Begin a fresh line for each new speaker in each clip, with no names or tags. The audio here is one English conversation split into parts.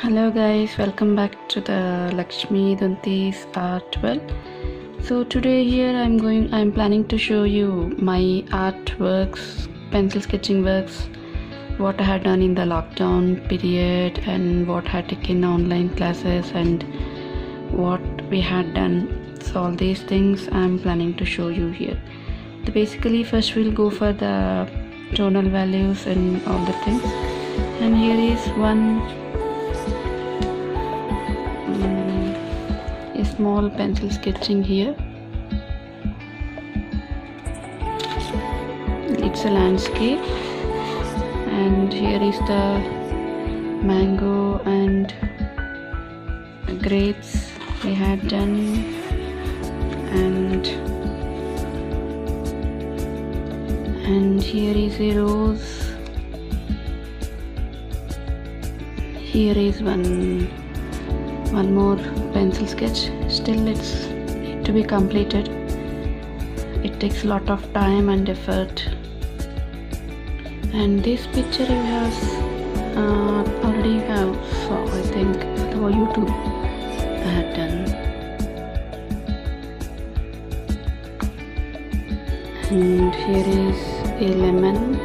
Hello guys, welcome back to the Lakshmi Dunti's art well. So today here I'm planning to show you my artworks, pencil sketching works, what I had done in the lockdown period and what I had taken online classes and what we had done. So all these things I'm planning to show you here. So basically first we'll go for the tonal values and all the things. And here is one small pencil sketching here. It's a landscape, and here is the mango and grapes we had done, and here is a rose. Here is one more pencil sketch. Still it's need to be completed. It takes a lot of time and effort. And this picture you have already have saw, I think, through YouTube I had done. And here is a lemon.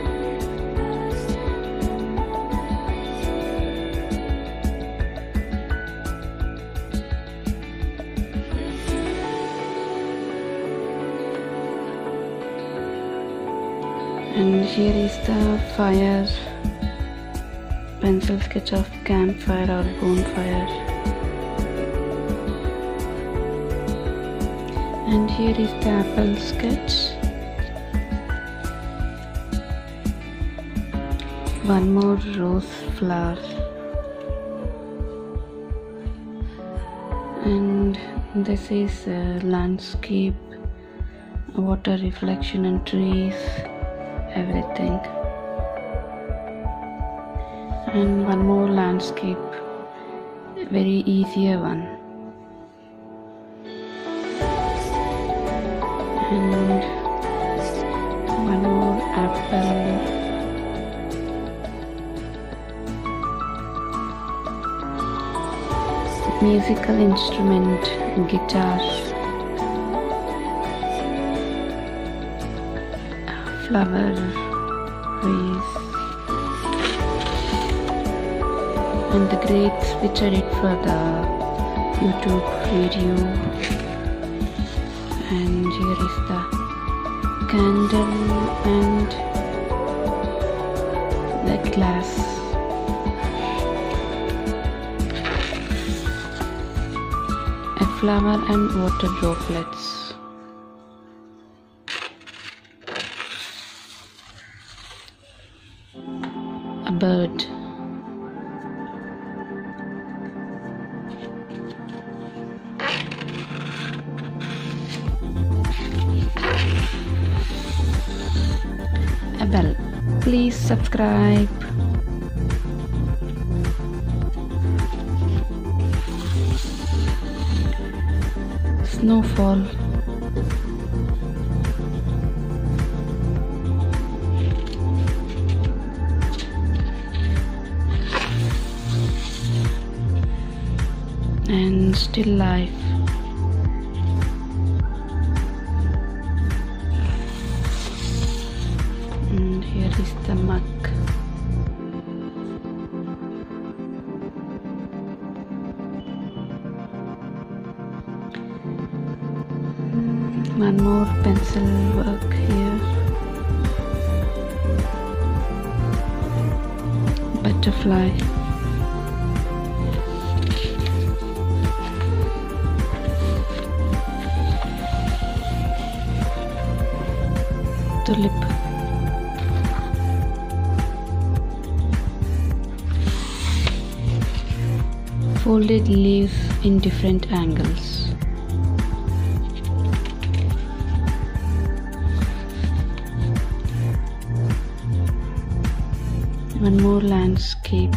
And here is the fire, pencil sketch of campfire or bonfire. And here is the apple sketch. One more rose flower. And this is a landscape, water reflection and trees. Everything. And one more landscape, very easier one. And one more apple. Musical instrument, guitar. Flower vase, and the grapes which I did for the YouTube video. And here is the candle and the glass. A flower and water droplets. A bird. A bell. Please subscribe. Snowfall. And still life. And here is the mug. One more pencil work here. Butterfly. Tulip. Folded leaves in different angles. One more landscape.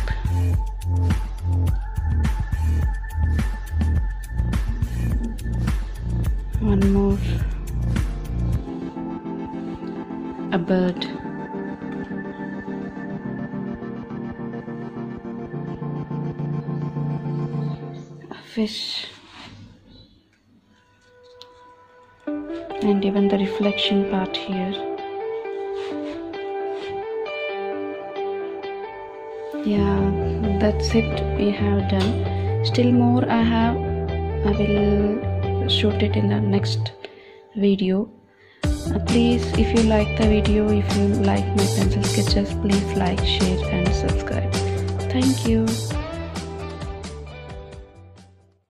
One more. A bird. fish, and even the reflection part here. Yeah, that's it, we have done. Still more I will shoot it in the next video. Please, if you like the video, if you like my pencil sketches, please like, share and subscribe. Thank you.